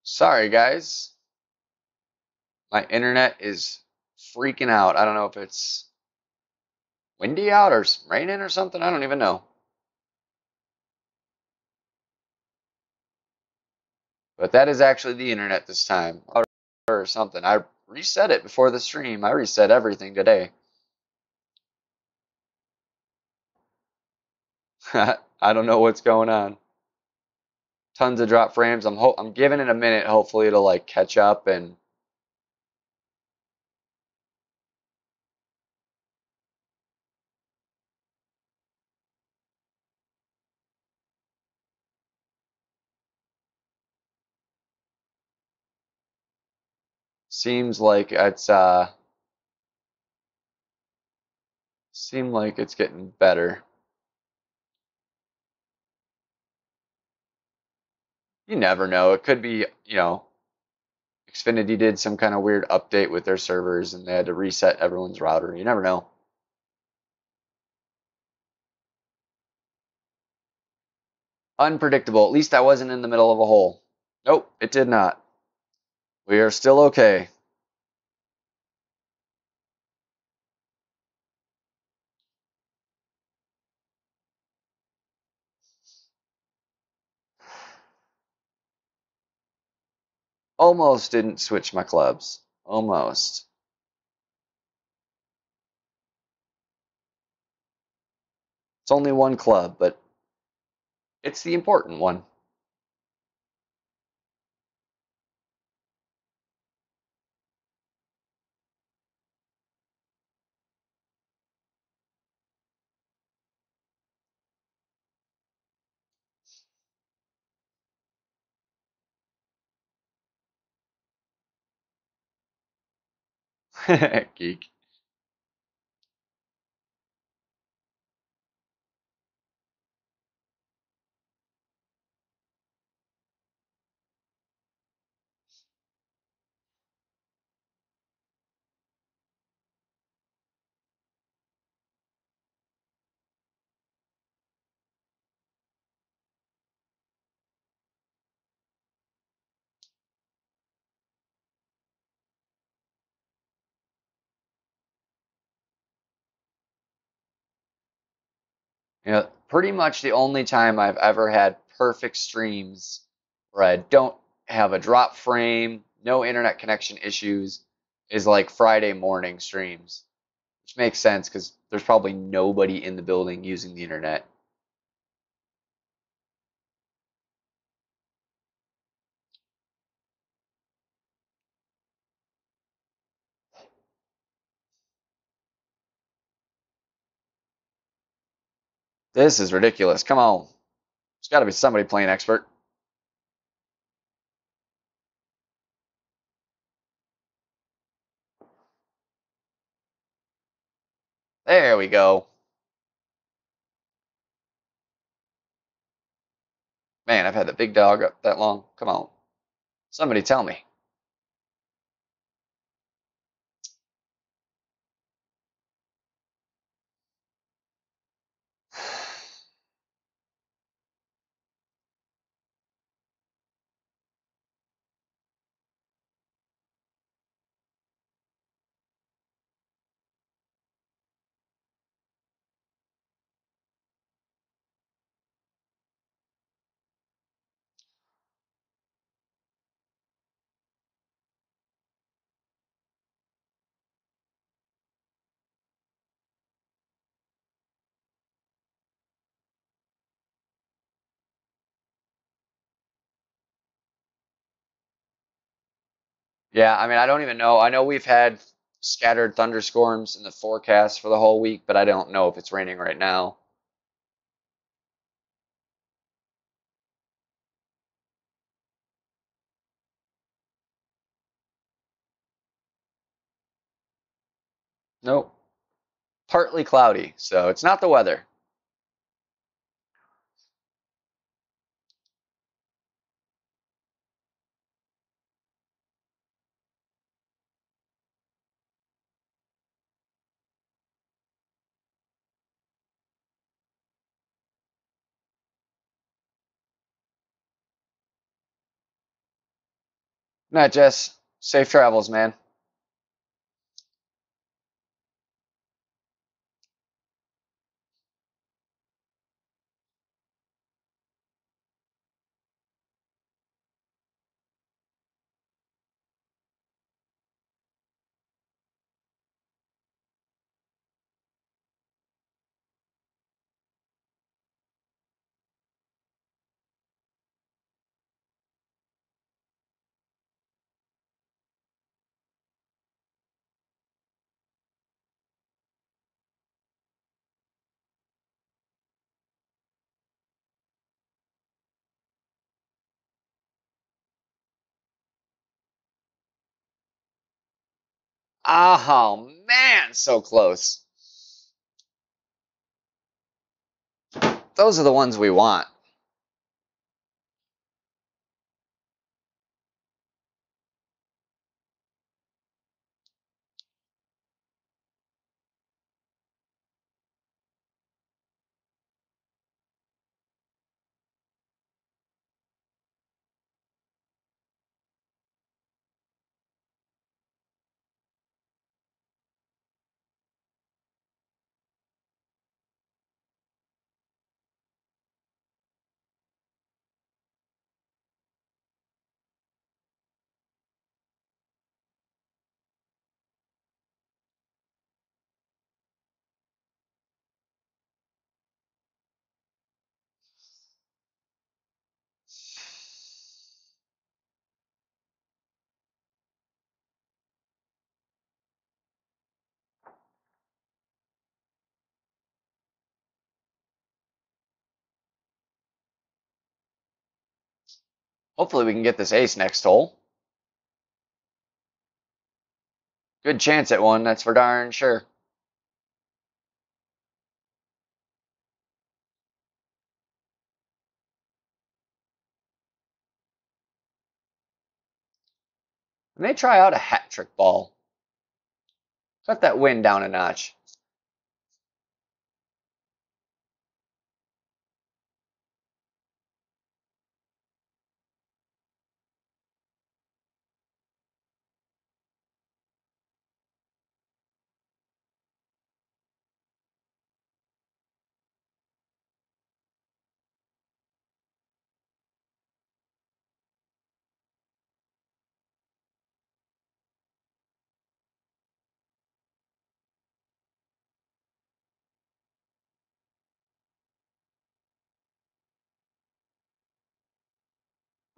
Sorry, guys. My internet is freaking out. I don't know if it's windy out or raining or something. I don't even know. But that is actually the internet this time. Or something. I reset it before the stream. I reset everything today. I don't know what's going on. Tons of drop frames. I'm giving it a minute. Hopefully it'll like catch up and seems like it's getting better. You never know. It could be, Xfinity did some kind of weird update with their servers and they had to reset everyone's router. You never know. Unpredictable. At least I wasn't in the middle of a hole. Nope, it did not. We are still okay. Almost didn't switch my clubs. Almost. It's only one club, but it's the important one. Geek. Pretty much the only time I've ever had perfect streams where I don't have a drop frame, no internet connection issues, is like Friday morning streams, which makes sense because there's probably nobody in the building using the internet. This is ridiculous. Come on. There's got to be somebody playing expert. There we go. Man, I've had the big dog up that long. Come on. Somebody tell me. Yeah, I mean, I don't even know. I know we've had scattered thunderstorms in the forecast for the whole week, but I don't know if it's raining right now. Nope. Partly cloudy, so it's not the weather. Not Jess. Safe travels, man. Oh, man, so close. Those are the ones we want. Hopefully we can get this ace next hole. Good chance at one, that's for darn sure. I may try out a hat trick ball. Cut that wind down a notch.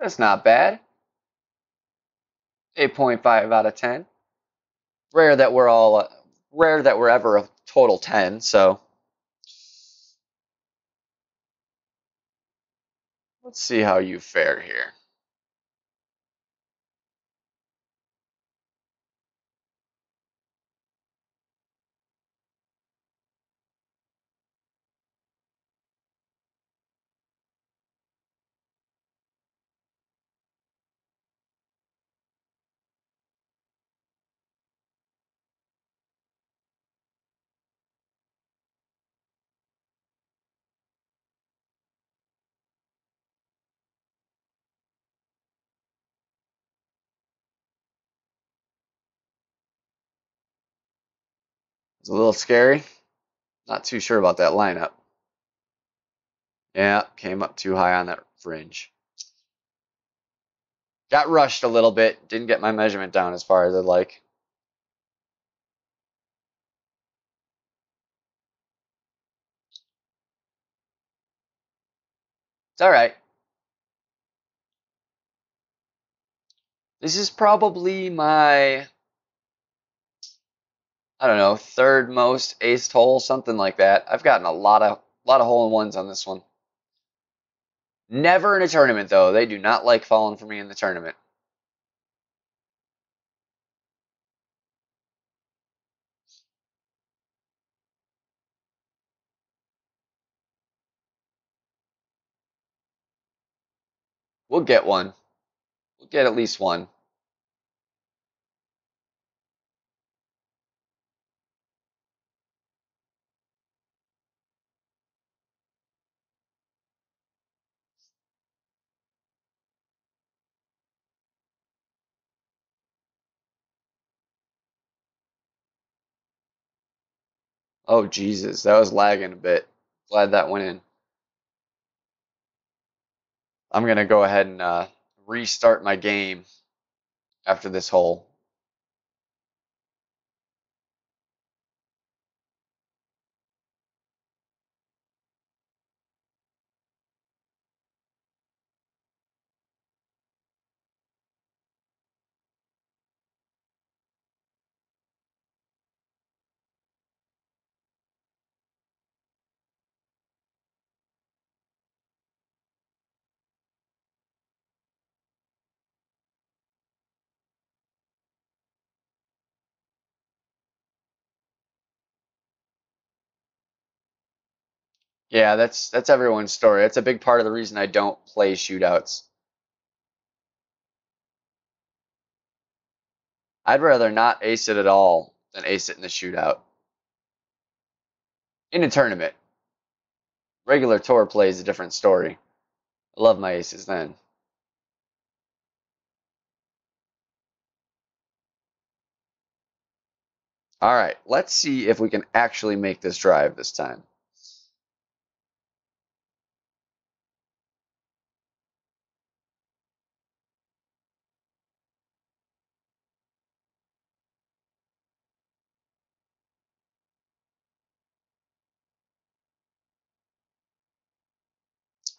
That's not bad. 8.5 out of 10. Rare that we're ever a total 10, so let's see how you fare here. It's a little scary. Not too sure about that lineup. Yeah, came up too high on that fringe. Got rushed a little bit. Didn't get my measurement down as far as I'd like. It's all right. This is probably my, I don't know, third most aced hole, something like that. I've gotten a lot of hole-in-ones on this one. Never in a tournament, though. They do not like falling for me in the tournament. We'll get one. We'll get at least one. Oh, Jesus. That was lagging a bit. Glad that went in. I'm going to go ahead and restart my game after this hole. Yeah, that's everyone's story. That's a big part of the reason I don't play shootouts. I'd rather not ace it at all than ace it in the shootout. In a tournament. Regular tour play is a different story. I love my aces then. All right, let's see if we can actually make this drive this time.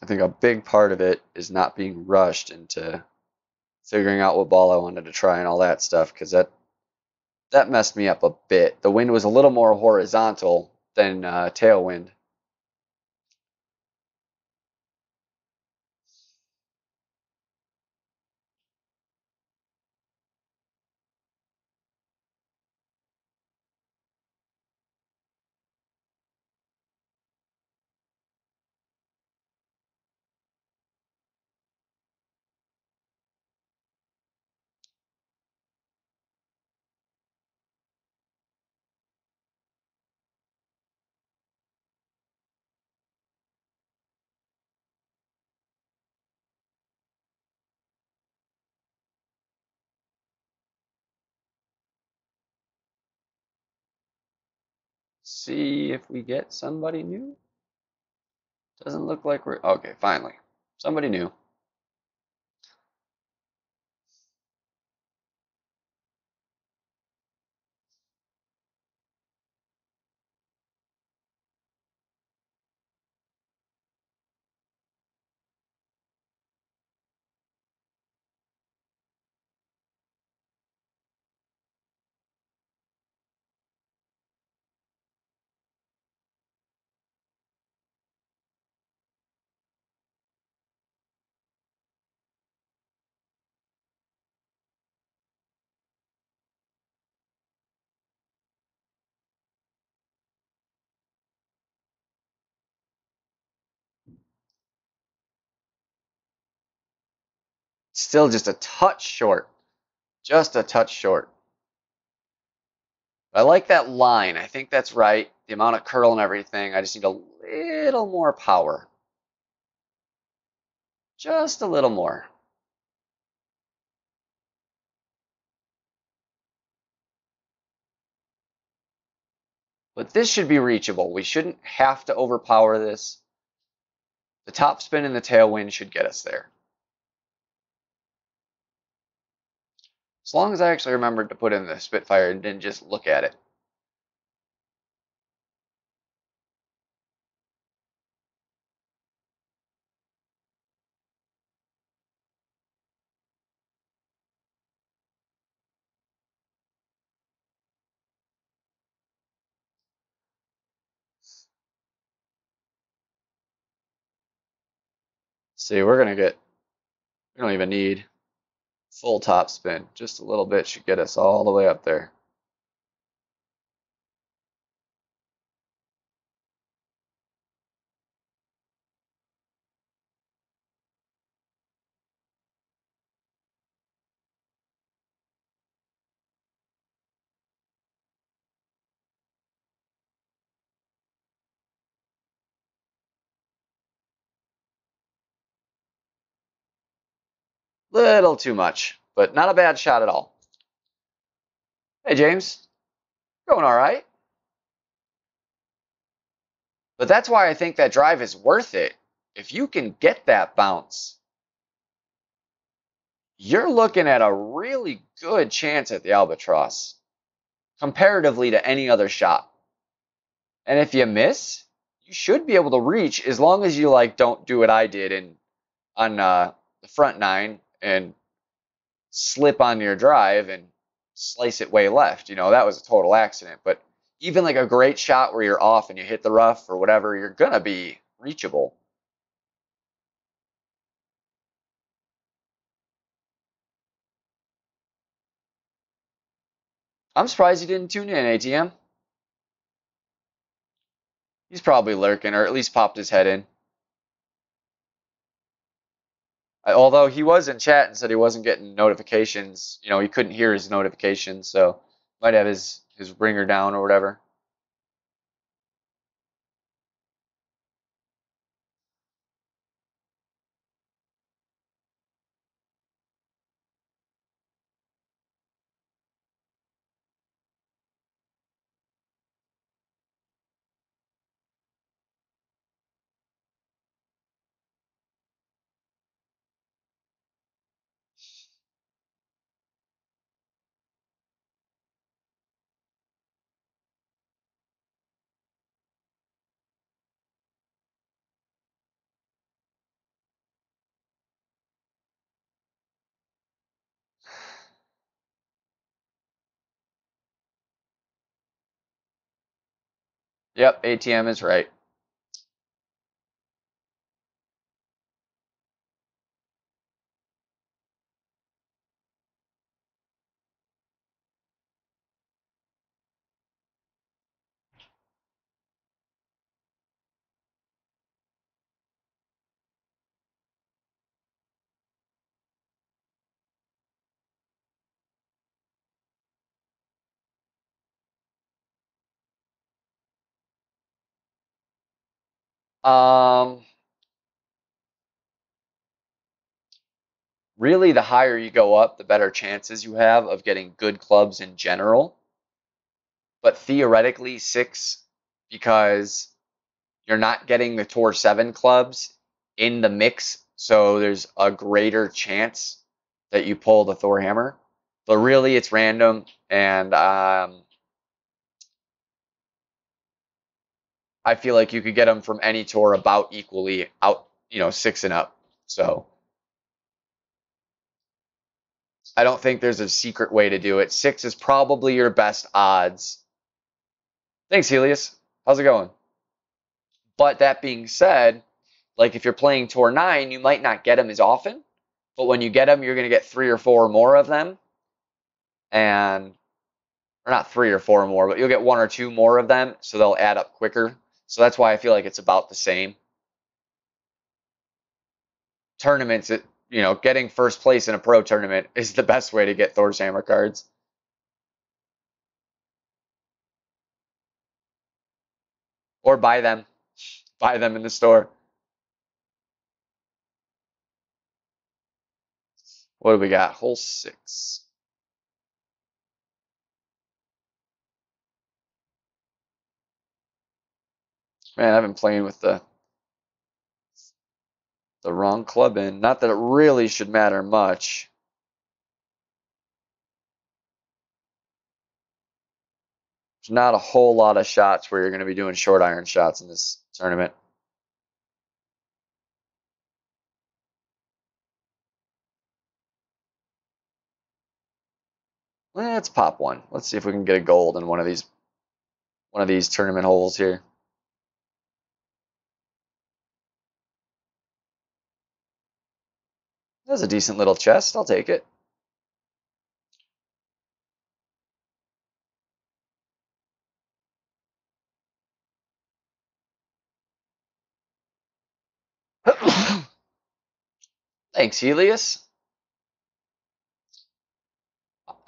I think a big part of it is not being rushed into figuring out what ball I wanted to try and all that stuff, because that messed me up a bit. The wind was a little more horizontal than tailwind. See if we get somebody new. Doesn't look like we're okay. Finally, somebody new. Still just a touch short. Just a touch short. I like that line. I think that's right. The amount of curl and everything. I just need a little more power. Just a little more. But this should be reachable. We shouldn't have to overpower this. The top spin and the tailwind should get us there. As long as I actually remembered to put in the Spitfire and didn't just look at it. See, we don't even need full top spin. Just a little bit should get us all the way up there. Little too much, but not a bad shot at all. Hey, James. Going all right. But that's why I think that drive is worth it. If you can get that bounce, you're looking at a really good chance at the albatross comparatively to any other shot. And if you miss, you should be able to reach as long as you like don't do what I did and on the front nine and slip on your drive and slice it way left. You know, that was a total accident. But even like a great shot where you're off and you hit the rough or whatever, you're going to be reachable. I'm surprised he didn't tune in, ATM. He's probably lurking or at least popped his head in. Although he was in chat and said he wasn't getting notifications, you know, he couldn't hear his notifications, so might have his ringer down or whatever. Yep, ATM is right. Um, Really, the higher you go up, the better chances you have of getting good clubs in general. But theoretically, six, because you're not getting the Tour 7 clubs in the mix, so there's a greater chance that you pull the Thor hammer. But really, it's random, and I feel like you could get them from any tour about equally out, you know, six and up. So I don't think there's a secret way to do it. Six is probably your best odds. Thanks, Helios. How's it going? But that being said, like if you're playing Tour 9, you might not get them as often. But when you get them, you're going to get three or four more of them. And, or not three or four more, but you'll get one or two more of them. So they'll add up quicker. So that's why I feel like it's about the same. Tournaments, you know, getting first place in a pro tournament is the best way to get Thor's Hammer cards. Or buy them. Buy them in the store. What do we got? Hole 6. Man, I've been playing with the wrong club in. Not that it really should matter much. There's not a whole lot of shots where you're going to be doing short iron shots in this tournament. Let's pop one. Let's see if we can get a gold in one of these tournament holes here. That's a decent little chest. I'll take it. Thanks, Helios.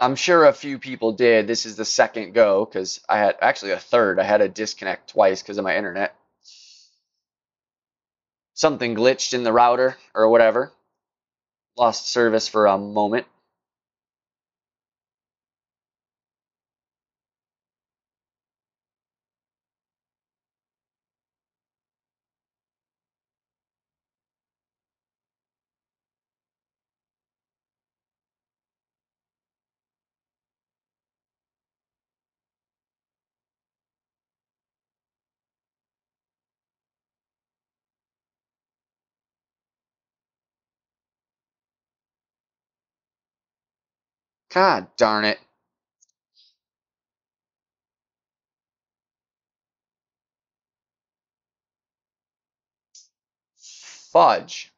I'm sure a few people did. This is the second go because I had actually a third. I had to disconnect twice because of my internet. Something glitched in the router or whatever. Lost service for a moment. God darn it. Fudge.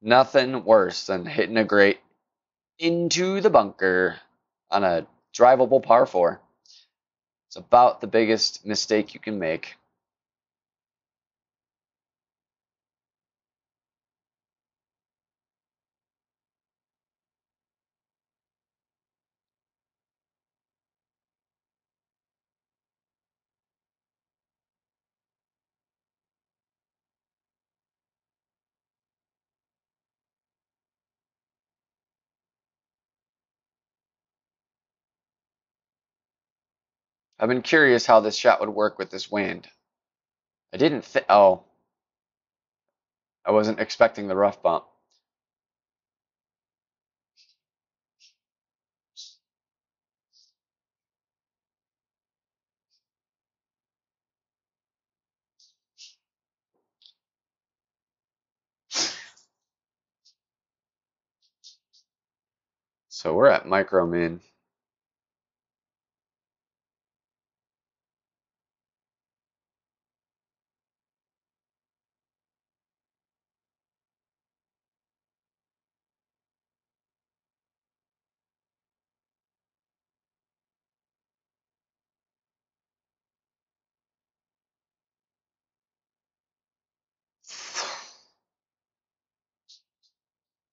Nothing worse than hitting a grate into the bunker on a drivable par 4. It's about the biggest mistake you can make. I've been curious how this shot would work with this wind. I didn't think. Oh, I wasn't expecting the rough bump. So we're at micro min.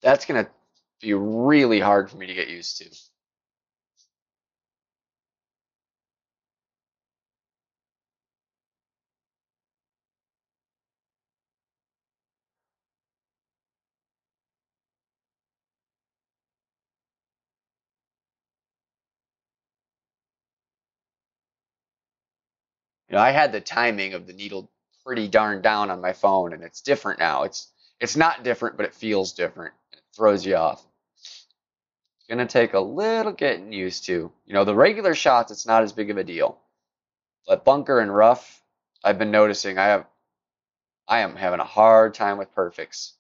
That's going to be really hard for me to get used to. I had the timing of the needle pretty darn down on my phone, and it's different now. It's not different, but it feels different. It throws you off. It's gonna take a little getting used to. The regular shots, it's not as big of a deal. But bunker and rough, I've been noticing I am having a hard time with perfects.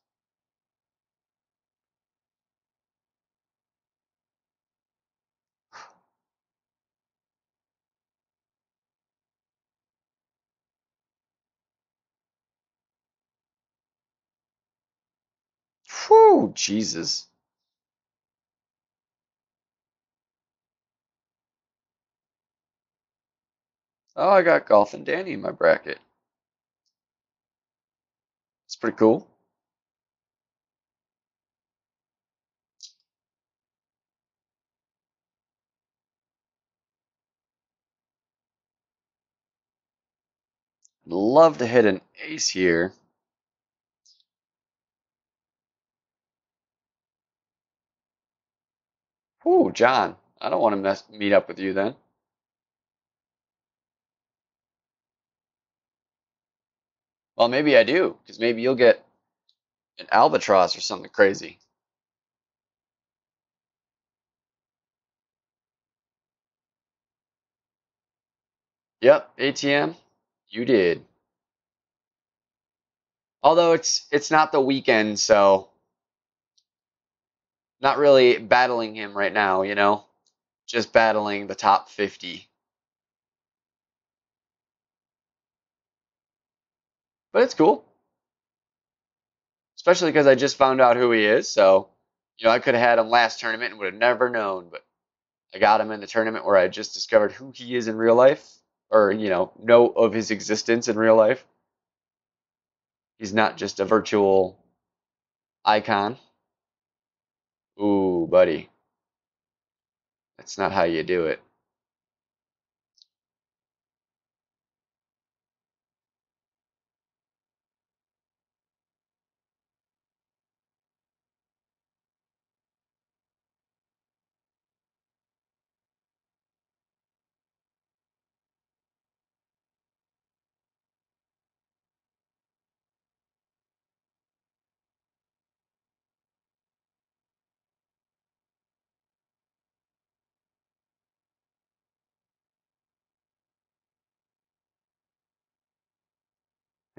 Whew, Jesus. Oh, I got Golf and Danny in my bracket. It's pretty cool. Love to hit an ace here. Whew, John. I don't want to meet up with you then. Well, maybe I do, because maybe you'll get an albatross or something crazy. Yep, ATM, you did. Although it's not the weekend, so not really battling him right now. Just battling the top 50. But it's cool, especially because I just found out who he is. So, I could have had him last tournament and would have never known, but I got him in the tournament where I just discovered who he is in real life, or know of his existence in real life. He's not just a virtual icon. Ooh, buddy, that's not how you do it.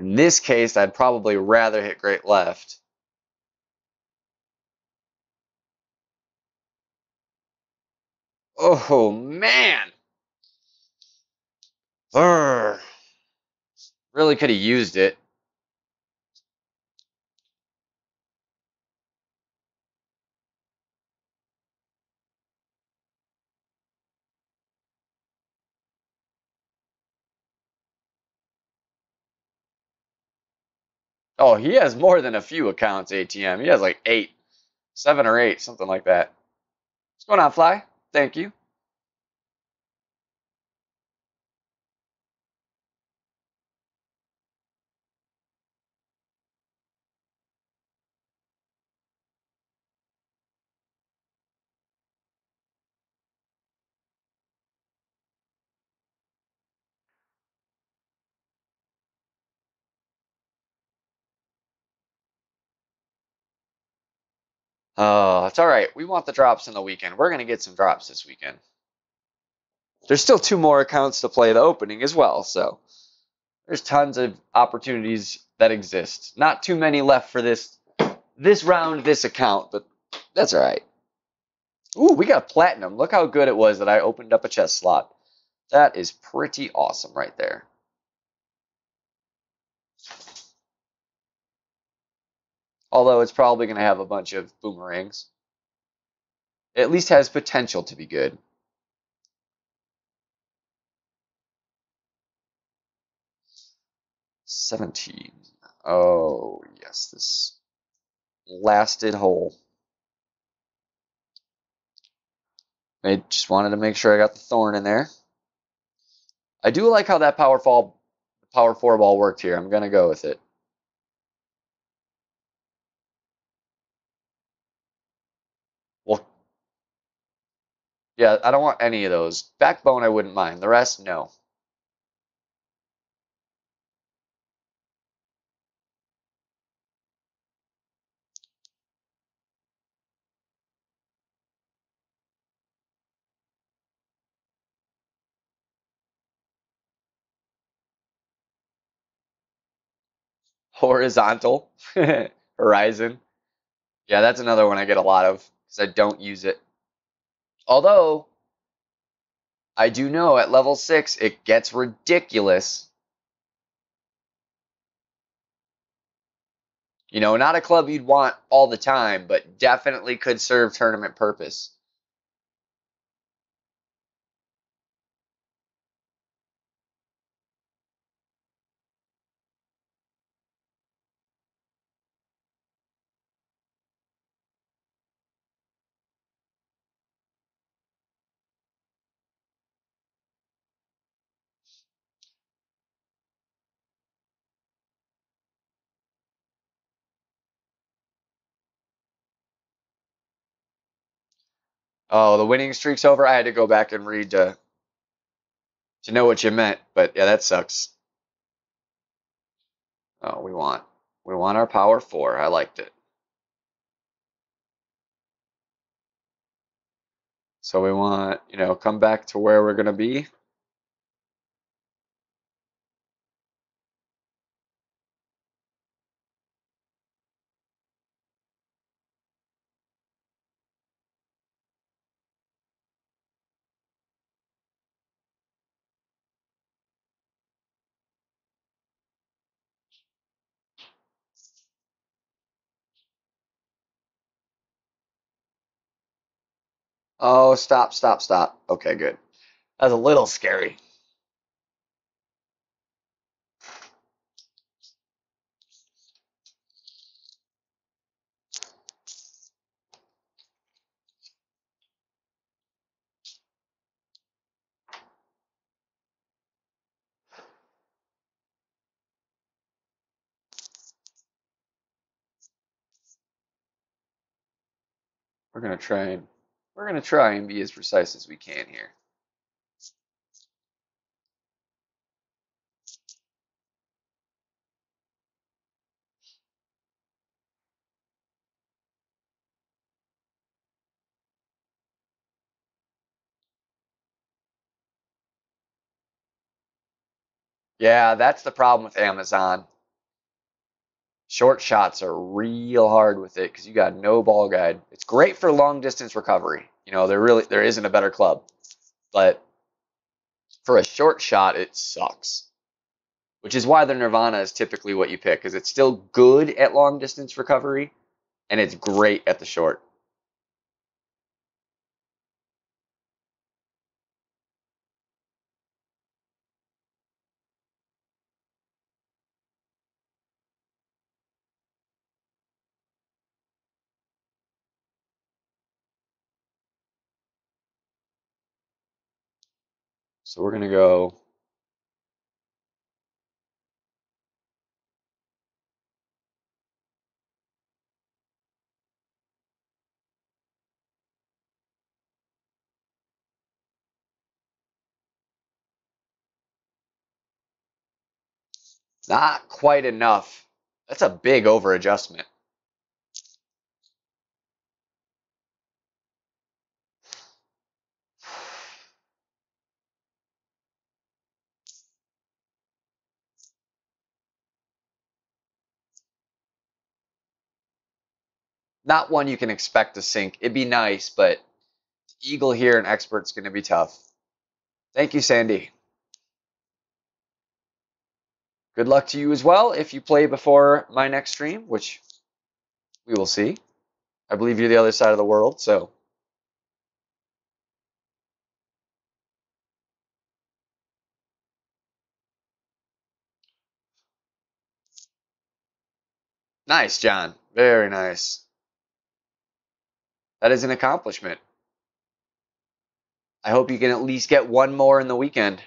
In this case, I'd probably rather hit great left. Oh, man. Urgh. Really could have used it. Oh, he has more than a few accounts, ATM. He has like 8, 7 or 8, something like that. What's going on, Fly? Thank you. Oh, it's all right. We want the drops in the weekend. We're going to get some drops this weekend. There's still 2 more accounts to play the opening as well, so there's tons of opportunities that exist. Not too many left for this round, this account, but that's all right. Ooh, we got platinum. Look how good it was that I opened up a chest slot. That is pretty awesome right there. Although it's probably going to have a bunch of boomerangs. It at least has potential to be good. $17. Oh, yes, this lasted hole. I just wanted to make sure I got the thorn in there. I do like how that power 4 ball worked here. I'm going to go with it. Well, yeah, I don't want any of those. Backbone, I wouldn't mind. The rest, no. Horizontal. Horizon. Yeah, that's another one I get a lot of because I don't use it. Although, I do know at level 6 it gets ridiculous. You know, not a club you'd want all the time, but definitely could serve tournament purpose. Oh, the winning streak's over. I had to go back and read to know what you meant, but yeah, that sucks. Oh, we want our power 4. I liked it. So we want, come back to where we're gonna be. Oh, stop, stop, stop. Okay, good. That was a little scary. We're gonna try and be as precise as we can here. Yeah, that's the problem with Amazon. Short shots are real hard with it because you got no ball guide. It's great for long distance recovery. There isn't a better club, but for a short shot, it sucks. Which is why the Nirvana is typically what you pick, because it's still good at long distance recovery, and it's great at the short. So we're gonna go not quite enough. That's a big over adjustment. Not one you can expect to sink. It'd be nice, but eagle here and expert's gonna be tough. Thank you, Sandy. Good luck to you as well if you play before my next stream, which we will see. I believe you're the other side of the world, so nice, John. Very nice. That is an accomplishment. I hope you can at least get one more in the weekend.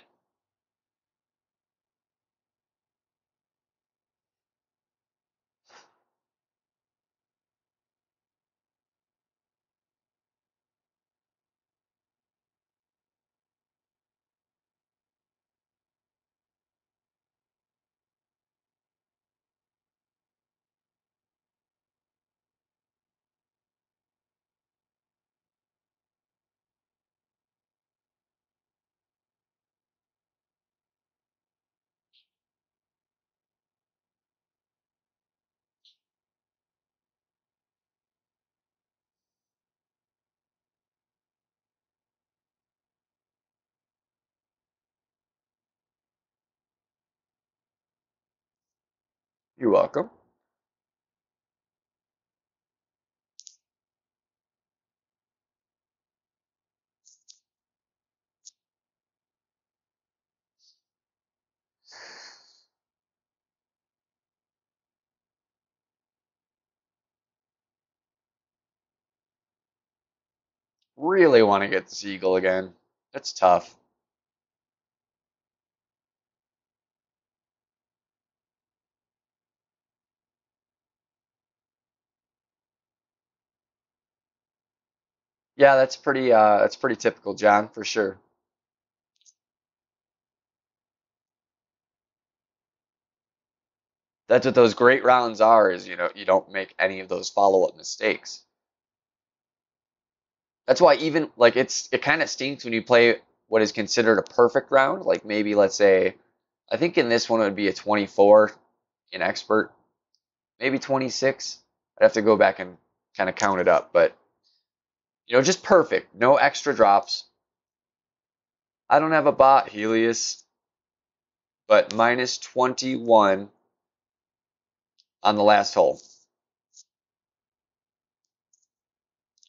You're welcome. Really want to get this eagle again. That's tough. Yeah, that's pretty typical, John, for sure. That's what those great rounds are, is you don't make any of those follow-up mistakes. That's why even like it kind of stinks when you play what is considered a perfect round, like maybe let's say I think in this one it would be a 24 in expert, maybe 26. I'd have to go back and kind of count it up, but just perfect, no extra drops. I don't have a bot, Helios, but minus 21 on the last hole.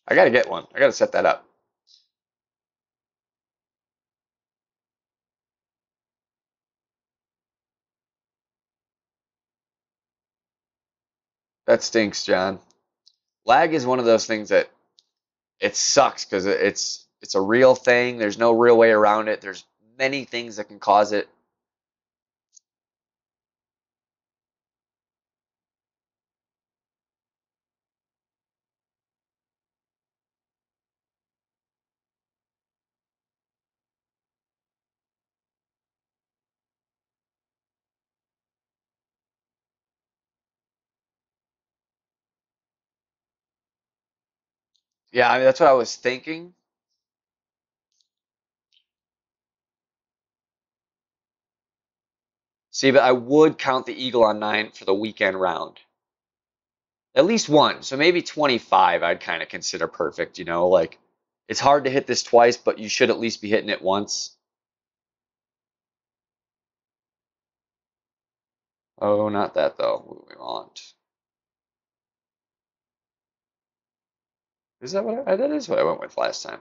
I gotta get one. I gotta set that up. That stinks, John. Lag is one of those things that it sucks because it's a real thing. There's no real way around it. There's many things that can cause it. Yeah, I mean, that's what I was thinking. See, but I would count the eagle on 9 for the weekend round. At least one. So maybe 25 I'd kind of consider perfect, you know, like it's hard to hit this twice, but you should at least be hitting it once. Oh, not that though. What we want. Is that what that is what I went with last time.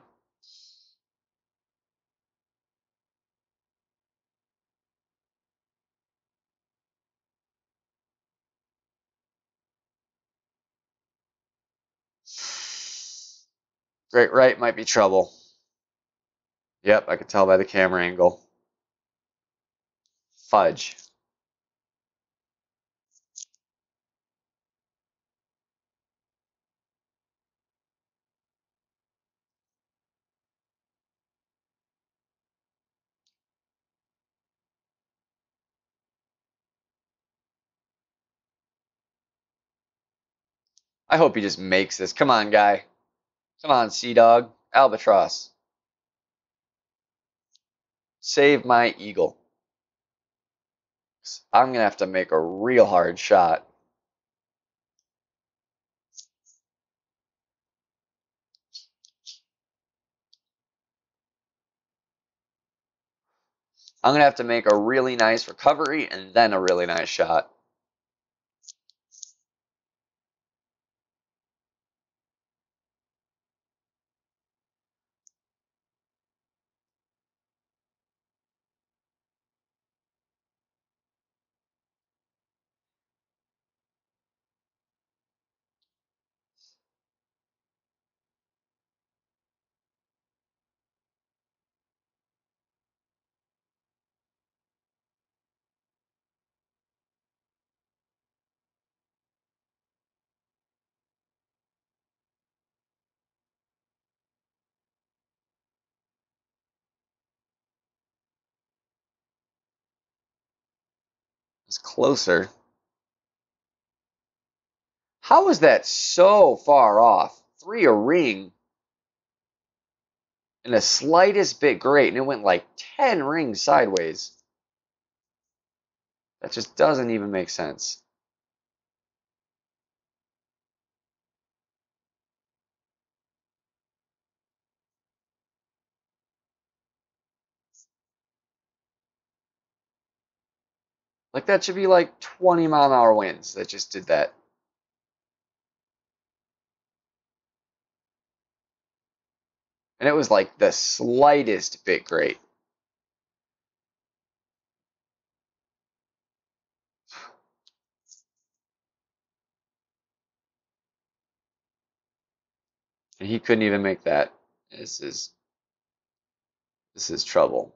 Great right might be trouble. Yep, I could tell by the camera angle. Fudge. I hope he just makes this. Come on, guy. Come on, Sea Dog. Albatross. Save my eagle. I'm going to have to make a real hard shot. I'm going to have to make a really nice recovery and then a really nice shot. It's closer. How is that so far off? 3 a ring and the slightest bit great, and it went like 10 rings sideways. That just doesn't even make sense. Like that should be like 20-mile-an-hour winds that just did that. And it was like the slightest bit great. And he couldn't even make that. This is trouble.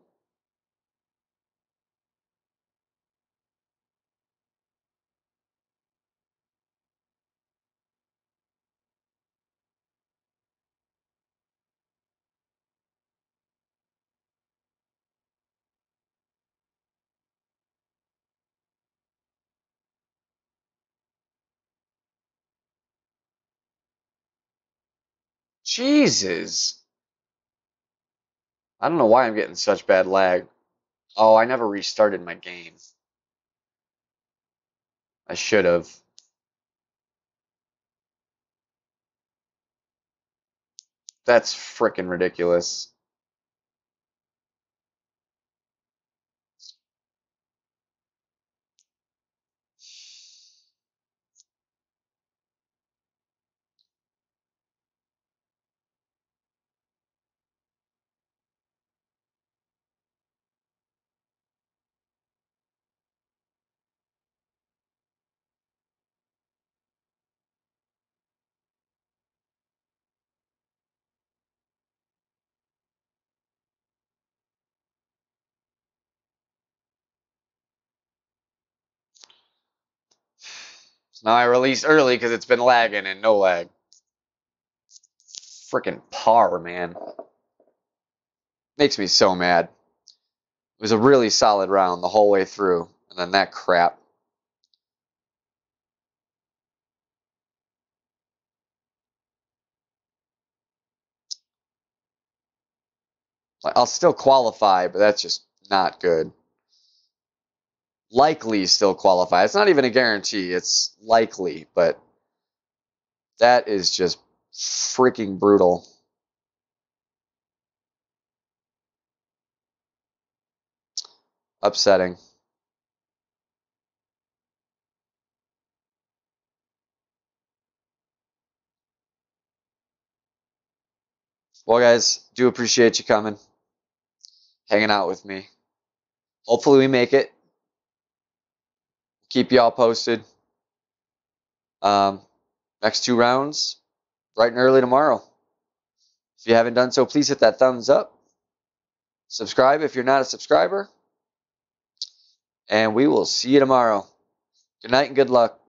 Jesus. I don't know why I'm getting such bad lag. Oh, I never restarted my game. I should have. That's frickin' ridiculous. So now I release early because it's been lagging and no lag. Frickin' par, man. Makes me so mad. It was a really solid round the whole way through, and then that crap. Like, I'll still qualify, but that's just not good. Likely still qualify. It's not even a guarantee. It's likely, but That is just freaking brutal. Upsetting. Well, guys, do appreciate you coming, hanging out with me. Hopefully we make it. Keep y'all posted. Next 2 rounds, bright and early tomorrow. If you haven't done so, please hit that thumbs up. Subscribe if you're not a subscriber. And we will see you tomorrow. Good night and good luck.